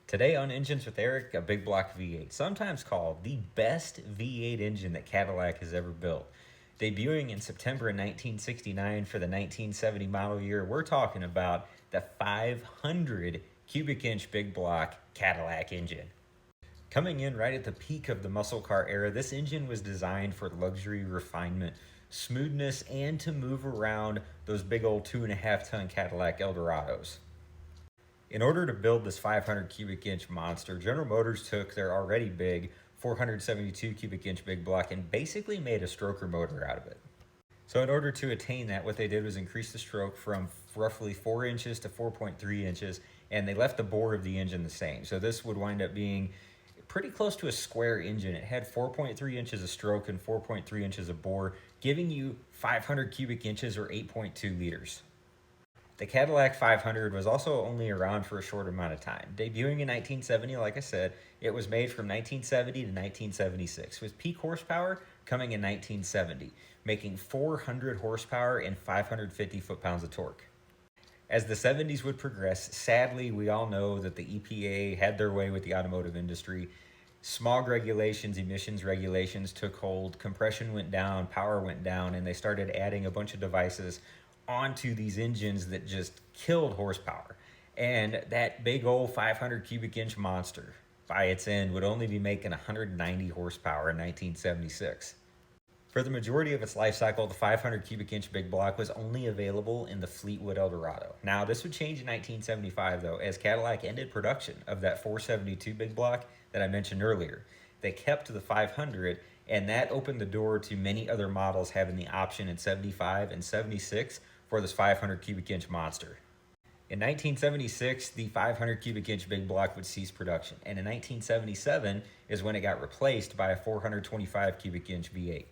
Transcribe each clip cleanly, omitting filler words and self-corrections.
Today on Engines with Erik, a big block V8, sometimes called the best V8 engine that Cadillac has ever built. Debuting in September of 1969 for the 1970 model year, we're talking about the 500 cubic inch big block Cadillac engine. Coming in right at the peak of the muscle car era, this engine was designed for luxury refinement, smoothness, and to move around those big old 2.5-ton Cadillac Eldorados. In order to build this 500 cubic inch monster, General Motors took their already big 472 cubic inch big block and basically made a stroker motor out of it. So in order to attain that, what they did was increase the stroke from roughly 4 inches to 4.3 inches, and they left the bore of the engine the same. So this would wind up being pretty close to a square engine. It had 4.3 inches of stroke and 4.3 inches of bore, giving you 500 cubic inches or 8.2 liters. The Cadillac 500 was also only around for a short amount of time. Debuting in 1970, like I said, it was made from 1970 to 1976, with peak horsepower coming in 1970, making 400 horsepower and 550 foot-pounds of torque. As the 70s would progress, sadly, we all know that the EPA had their way with the automotive industry. Smog regulations, emissions regulations took hold, compression went down, power went down, and they started adding a bunch of devices onto these engines that just killed horsepower. And that big old 500 cubic inch monster by its end would only be making 190 horsepower in 1976. For the majority of its life cycle, the 500 cubic inch big block was only available in the Fleetwood Eldorado. Now, this would change in 1975 though, as Cadillac ended production of that 472 big block that I mentioned earlier. They kept the 500, and that opened the door to many other models having the option in 75 and 76 for this 500 cubic inch monster. In 1976, the 500 cubic inch big block would cease production, and in 1977 is when it got replaced by a 425 cubic inch V8.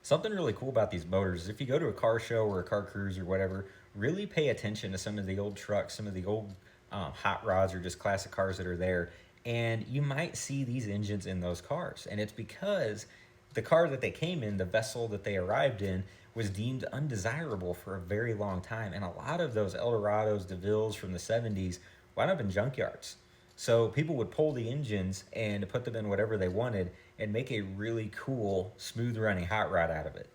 Something really cool about these motors is if you go to a car show or a car cruise or whatever, really pay attention to some of the old trucks, some of the old hot rods or just classic cars that are there, and you might see these engines in those cars. And it's because the car that they came in, the vessel that they arrived in, was deemed undesirable for a very long time. And a lot of those Eldorados, DeVilles from the 70s wound up in junkyards. So people would pull the engines and put them in whatever they wanted and make a really cool, smooth running hot rod out of it.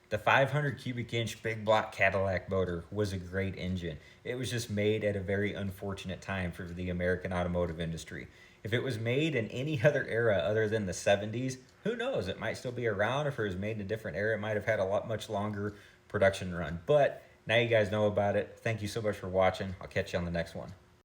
The 500 cubic inch big block Cadillac motor was a great engine. It was just made at a very unfortunate time for the American automotive industry. If it was made in any other era other than the 70s, who knows? It might still be around. If it was made in a different era, it might have had a much longer production run. But now you guys know about it. Thank you so much for watching. I'll catch you on the next one.